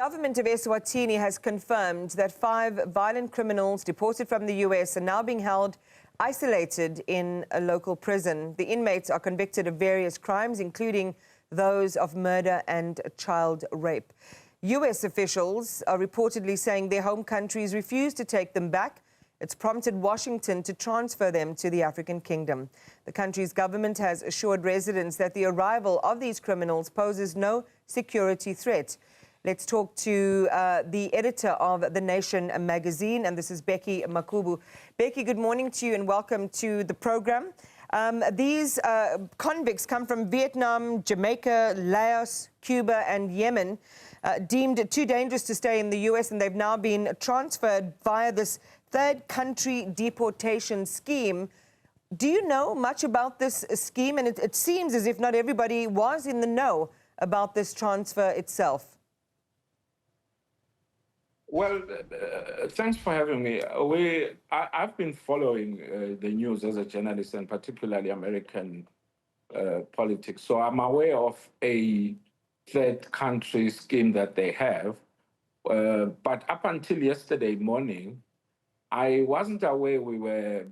Government of eSwatini has confirmed that 5 violent criminals deported from the US are now being held isolated in a local prison. The inmates are convicted of various crimes, including those of murder and child rape. US officials are reportedly saying their home countries refuse to take them back. It's prompted Washington to transfer them to the African kingdom. The country's government has assured residents that the arrival of these criminals poses no security threat. Let's talk to the editor of The Nation magazine, and this is Bheki Makhubu. Bheki, good morning to you and welcome to the program. These convicts come from Vietnam, Jamaica, Laos, Cuba and Yemen, deemed too dangerous to stay in the US, and they've now been transferred via this third country deportation scheme. Do you know much about this scheme? And it seems as if not everybody was in the know about this transfer itself. Well, thanks for having me. I've been following the news as a journalist, and particularly American politics. So I'm aware of a third country scheme that they have. But up until yesterday morning, I wasn't aware we were,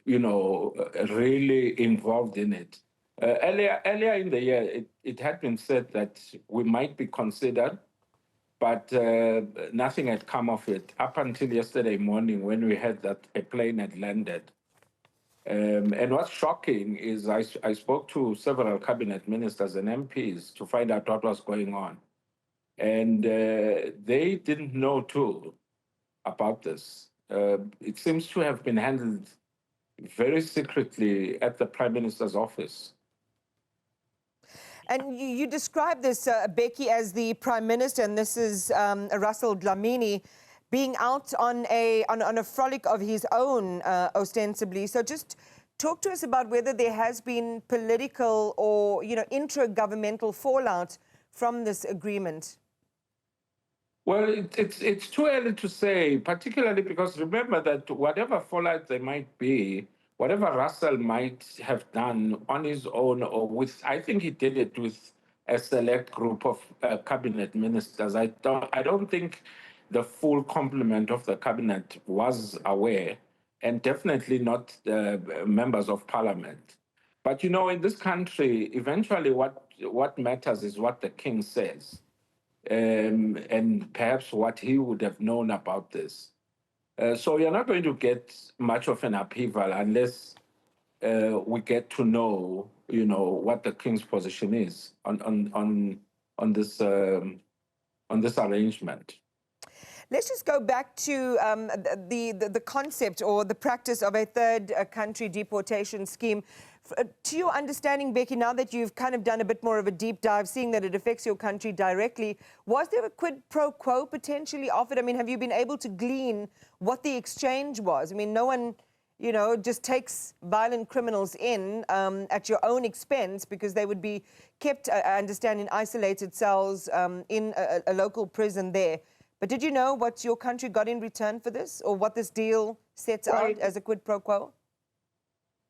really involved in it. Earlier in the year, it had been said that we might be considered, but nothing had come of it up until yesterday morning when we heard that a plane had landed. And what's shocking is I spoke to several cabinet ministers and MPs to find out what was going on. And they didn't know too about this. It seems to have been handled very secretly at the Prime Minister's office. And you describe this, Bheki, as the Prime Minister, and this is Russell Dlamini, being out on a frolic of his own, ostensibly. So just talk to us about whether there has been political or, intra-governmental fallout from this agreement. Well, it's too early to say, particularly because remember that whatever fallout there might be, whatever Russell might have done on his own or with, I think he did it with a select group of cabinet ministers. I don't think the full complement of the cabinet was aware, and definitely not members of parliament. But in this country, eventually what matters is what the king says, and perhaps what he would have known about this. So you're not going to get much of an upheaval unless we get to know, what the king's position is on this arrangement. Let's just go back to the concept or the practice of a third country deportation scheme. To your understanding, Bheki, now that you've kind of done a bit more of a deep dive, seeing that it affects your country directly, was there a quid pro quo potentially offered? I mean, have you been able to glean what the exchange was? I mean, no one, just takes violent criminals in at your own expense, because they would be kept, I understand, in isolated cells in a local prison there. But did you know what your country got in return for this, or what this deal sets out as a quid pro quo?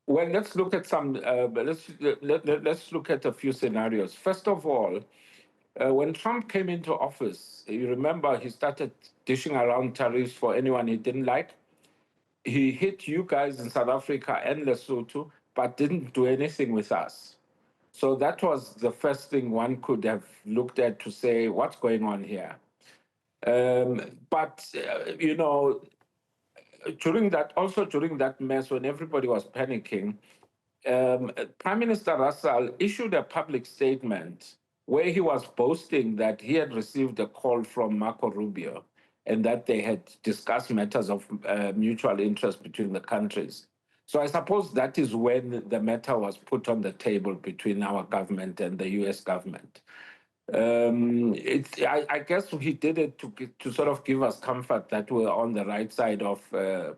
Well, let's look at some. Let's look at a few scenarios. First of all, when Trump came into office, you remember he started dishing around tariffs for anyone he didn't like. He hit you guys in South Africa and Lesotho, but didn't do anything with us. So that was the first thing one could have looked at to say, what's going on here? During that mess, when everybody was panicking, Prime Minister Russell issued a public statement where he was boasting that he had received a call from Marco Rubio and that they had discussed matters of mutual interest between the countries. So I suppose that is when the matter was put on the table between our government and the US government. I guess he did it to sort of give us comfort that we're on the right side of the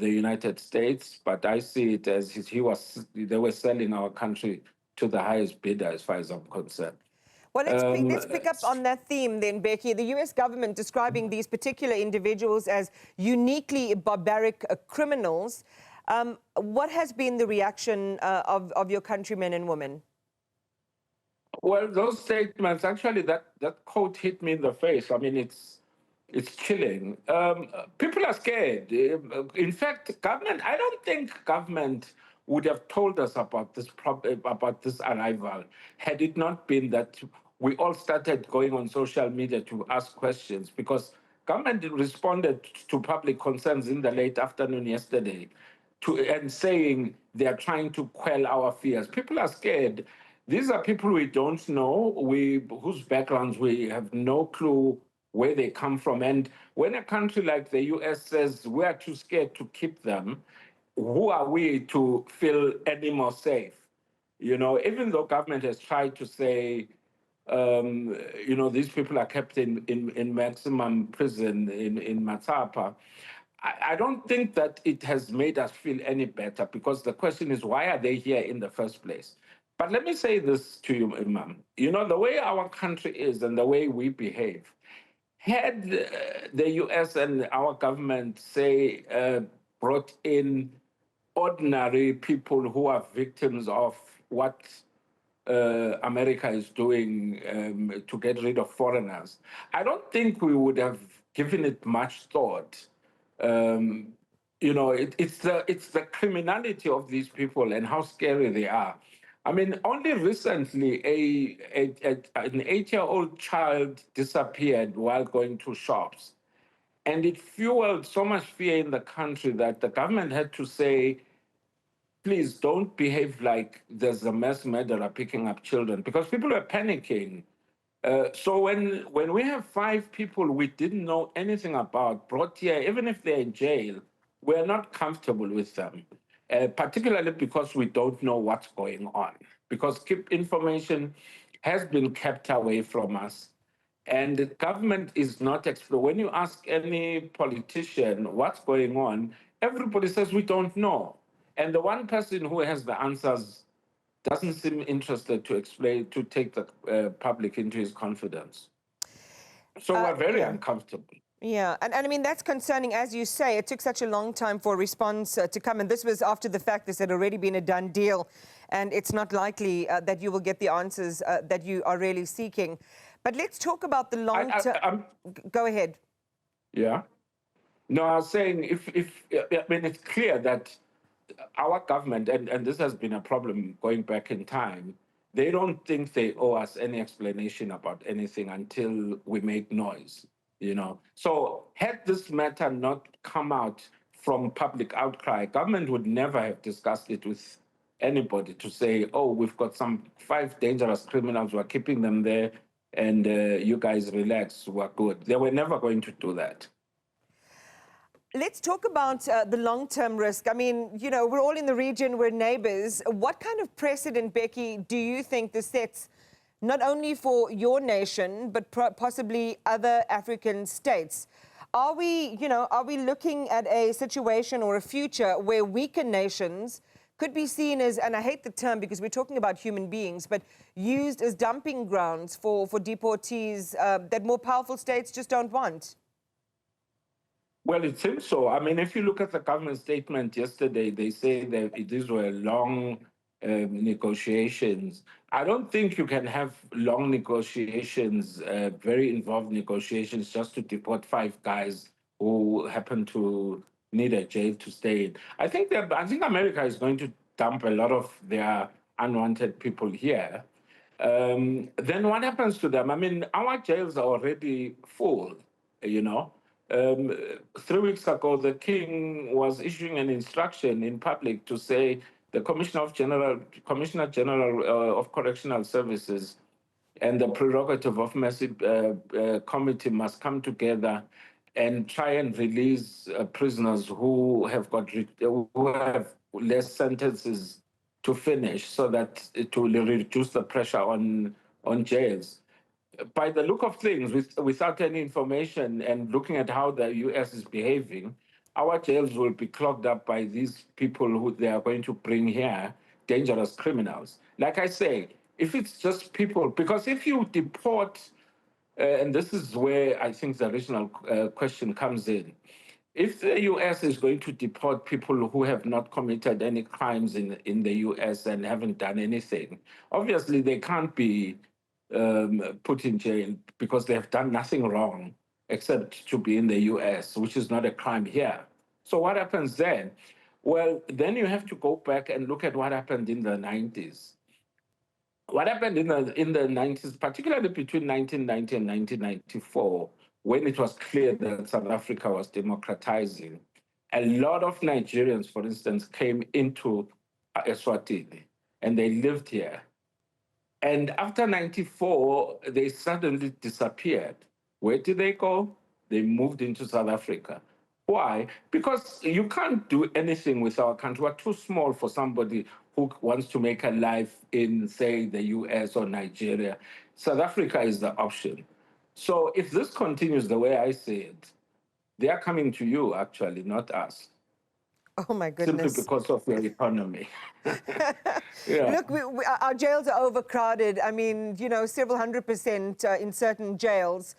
United States, but I see it as they were selling our country to the highest bidder, as far as I'm concerned. Well, let's pick up on that theme then, Bheki. The US government describing these particular individuals as uniquely barbaric criminals. What has been the reaction of your countrymen and women? Well, those statements, actually, that quote hit me in the face. I mean, it's chilling. People are scared. In fact, government. I don't think government would have told us about about this arrival had it not been that we all started going on social media to ask questions, because government responded to public concerns in the late afternoon yesterday and saying they are trying to quell our fears. People are scared. These are people we don't know, whose backgrounds we have no clue where they come from. And when a country like the US says we are too scared to keep them, who are we to feel any more safe? Even though government has tried to say, these people are kept in maximum prison in Matapa. I don't think that it has made us feel any better, because the question is, why are they here in the first place? But let me say this to you, Imam. The way our country is and the way we behave, had the US and our government, say, brought in ordinary people who are victims of what America is doing to get rid of foreigners, I don't think we would have given it much thought. Um, it's the criminality of these people and how scary they are. I mean, only recently an 8-year-old child disappeared while going to shops. And it fueled so much fear in the country that the government had to say, please don't behave like there's a mass murderer picking up children, because people are panicking. So when we have 5 people we didn't know anything about brought here, even if they're in jail, we're not comfortable with them, particularly because we don't know what's going on, because keep information has been kept away from us. And the government is not when you ask any politician what's going on, everybody says we don't know. And the one person who has the answers doesn't seem interested to explain, to take the public into his confidence. So we're very uncomfortable. Yeah, and I mean, that's concerning. As you say, it took such a long time for a response to come, and this was after the fact this had already been a done deal, and it's not likely that you will get the answers that you are really seeking. But let's talk about the long term. Go ahead. Yeah. No, I was saying, I mean, it's clear that our government, and this has been a problem going back in time, they don't think they owe us any explanation about anything until we make noise. So had this matter not come out from public outcry, government would never have discussed it with anybody to say, oh, we've got some 5 dangerous criminals, we're keeping them there, and you guys relax, we're good. They were never going to do that. Let's talk about the long-term risk. I mean, we're all in the region, we're neighbors. What kind of precedent, Bheki, do you think this sets, not only for your nation, but possibly other African states? Are we looking at a situation or a future where weaker nations could be seen as, and I hate the term because we're talking about human beings, but used as dumping grounds for deportees that more powerful states just don't want? Well, it seems so. I mean, if you look at the government statement yesterday, they say that these were long negotiations. I don't think you can have long negotiations, very involved negotiations, just to deport 5 guys who happen to need a jail to stay in. I think America is going to dump a lot of their unwanted people here. Then what happens to them? I mean, our jails are already full, you know. 3 weeks ago, the king was issuing an instruction in public to say the Commissioner General of Correctional Services and the prerogative of Mercy Committee must come together and try and release prisoners who have less sentences to finish, so that to reduce the pressure on jails. By the look of things, without any information and looking at how the US is behaving, our jails will be clogged up by these people who they are going to bring here, dangerous criminals. Like I say, if it's just people, because if you deport, and this is where I think the original question comes in, if the US is going to deport people who have not committed any crimes in the US and haven't done anything, obviously they can't be put in jail because they have done nothing wrong except to be in the US, which is not a crime here. So what happens then? Well, then you have to go back and look at what happened in the 90s. What happened in the 90s, particularly between 1990 and 1994, when it was clear that South Africa was democratizing, a lot of Nigerians, for instance, came into eSwatini and they lived here. And after 94, they suddenly disappeared. Where did they go? They moved into South Africa. Why? Because you can't do anything with our country. We're too small for somebody who wants to make a life in, say, the US or Nigeria. South Africa is the option. So if this continues the way I see it, they are coming to you, actually, not us. Oh, my Simply goodness. because of your economy. Yeah. Look, our jails are overcrowded. I mean, you know, several 100% in certain jails.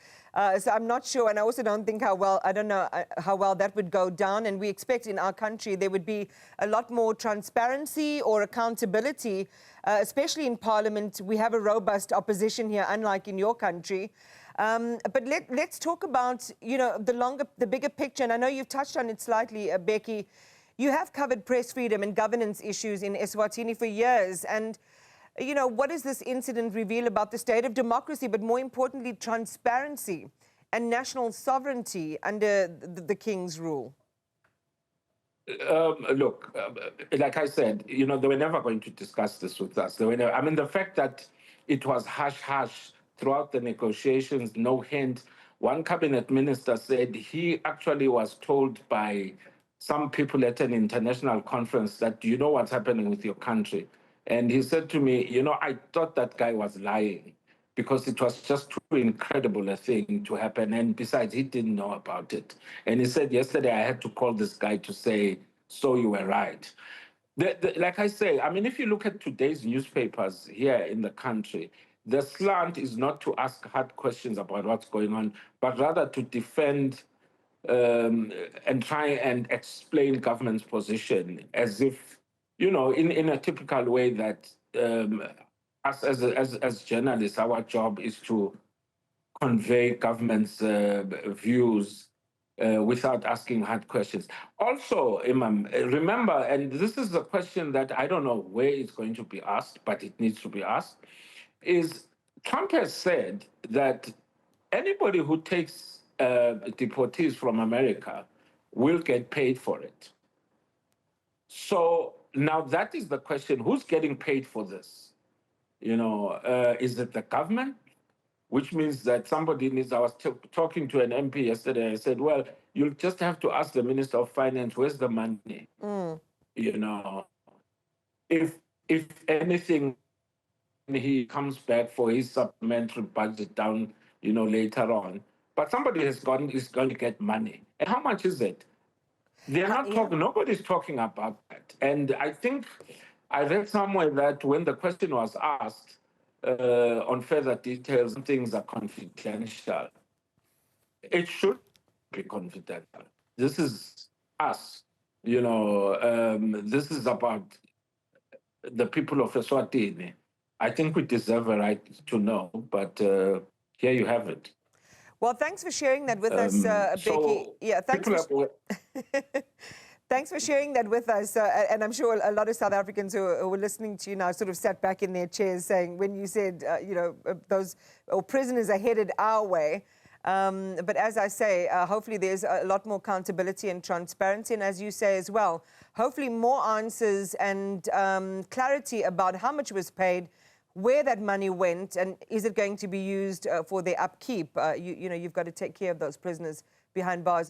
So I'm not sure, and I also don't think I don't know how well that would go down. And we expect in our country there would be a lot more transparency or accountability, especially in Parliament. We have a robust opposition here, unlike in your country. But let's talk about, you know, the bigger picture. And I know you've touched on it slightly, Bheki. You have covered press freedom and governance issues in Eswatini for years. And, you know, what does this incident reveal about the state of democracy, but more importantly, transparency and national sovereignty under the king's rule? Look, like I said, you know, they were never going to discuss this with us. They were never, I mean, the fact that it was hush-hush throughout the negotiations, no hint. One cabinet minister said he actually was told by some people at an international conference that, you know what's happening with your country? And he said to me, you know, I thought that guy was lying because it was just too incredible a thing to happen. And besides, he didn't know about it. And he said, yesterday I had to call this guy to say, so you were right. Like I say, I mean, if you look at today's newspapers here in the country, the slant is not to ask hard questions about what's going on, but rather to defend and try and explain government's position as if, you know, in a typical way that us as journalists, our job is to convey government's views without asking hard questions. Also, Imam, remember, and this is a question that I don't know where it's going to be asked, but it needs to be asked, is Trump has said that anybody who takes deportees from America will get paid for it. So now that is the question, who's getting paid for this? You know, is it the government? Which means that somebody needs, I was talking to an MP yesterday, I said, well, you'll just have to ask the Minister of Finance, where's the money? You know, if anything, he comes back for his supplementary budget down, you know, later on. But somebody is going to get money. And how much is it? They're not talking, nobody's talking about that. And I think I read somewhere that when the question was asked on further details, some things are confidential. It should be confidential. This is us, you know, this is about the people of Eswatini. I think we deserve a right to know, but here you have it. Well, thanks for sharing that with us, Bheki. So yeah, thanks for thanks for sharing that with us. And I'm sure a lot of South Africans who were listening to you now sort of sat back in their chairs saying, when you said, you know, those prisoners are headed our way. But as I say, hopefully there's a lot more accountability and transparency. And as you say as well, hopefully more answers and clarity about how much was paid, where that money went, and is it going to be used for their upkeep? You know, you've got to take care of those prisoners behind bars.